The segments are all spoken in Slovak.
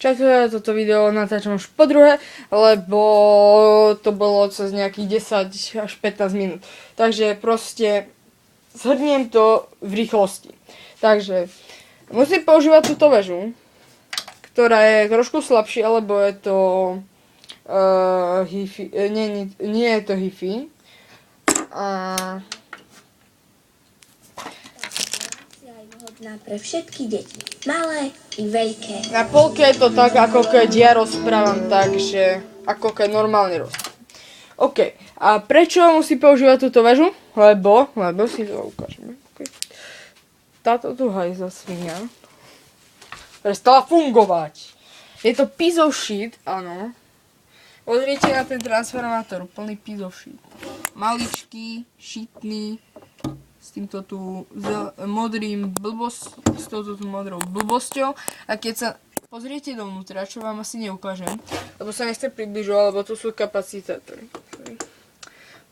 Často toto video natáčam už po druhé, lebo to bolo cez nejakých 10 až 15 minút. Takže proste zhrniem to v rýchlosti. Takže musím používať túto väžu, ktorá je trošku slabšia, lebo je to hi-fi, nie je to hi-fi. Pre všetky deti, malé i veľké. Na polke je to tak, ako keď ja rozprávam, takže ako keď normálne rozprávam. OK, a prečo musí používať túto väžu? Lebo si to ukážeme. Okay. Táto tu hajzla svinia prestala fungovať. Je to piece of shit, áno. Pozrite na ten transformátor, plný piece of shit. Maličký, šitný, s týmto tu modrým s touto tu modrou blbosťou. A keď sa pozriete dovnútra, čo vám asi neukážem, lebo sa nechcem približovať, lebo tu sú kapacitátory.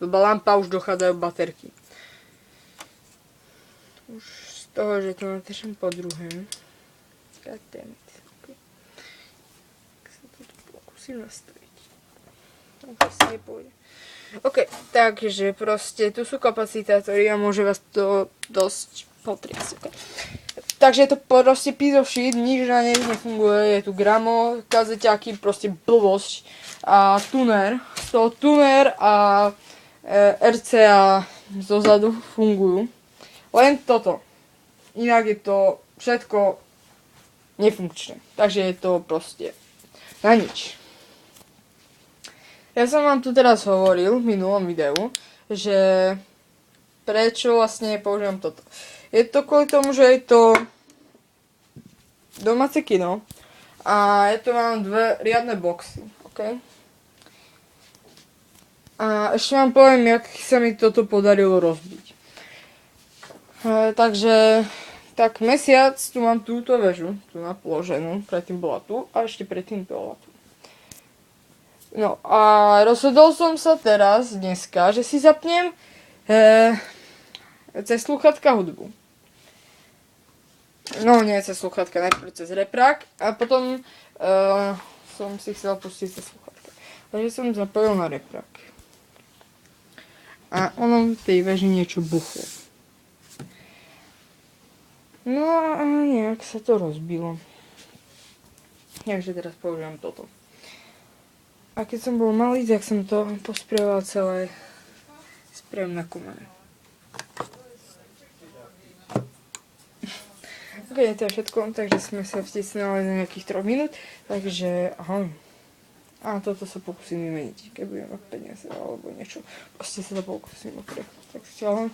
Do lampa už dochádzajú baterky. Už z toho, že to natáčam po druhé. Tak sa to pokúsim nastaviť. Tak asi nepôjde. OK, takže proste tu sú kapacitátory a môže vás to dosť potriasť. Okay. Takže je to proste piece of shit, nič na nej nefunguje, je tu gramo, kazeťáky, proste blbosť a tuner. Z toho tuner a RCA zozadu fungujú. Len toto. Inak je to všetko nefunkčné. Takže je to proste na nič. Ja som vám tu teraz hovoril v minulom videu, že prečo vlastne používam toto. Je to kvôli tomu, že je to domáce kino a ja tu mám dve riadne boxy, ok? A ešte vám poviem, jak sa mi toto podarilo rozbiť. Takže tak mesiac tu mám túto väžu, tu na položenú, predtým bola tu a ešte predtým bola tu. No a rozhodol som sa teraz, dneska, že si zapnem cez slúchatka hudbu. No nie cez slúchatka, najprv cez reprák a potom som si chcel pustiť cez slúchatka. Takže som zapojil na reprák. A ono v tej veži niečo buchlo. No a nejak sa to rozbilo. Takže teraz použijem toto. A keď som bol malý, tak som to posprieval celé sprejom na kumene. Ok, to je všetko, takže sme sa vtisnali na nejakých 3 minút, takže ahoj. A toto sa pokúsim vymeniť, keď budem mať peniaze alebo niečo. Proste sa to pokúsim okrem. Tak ahoj.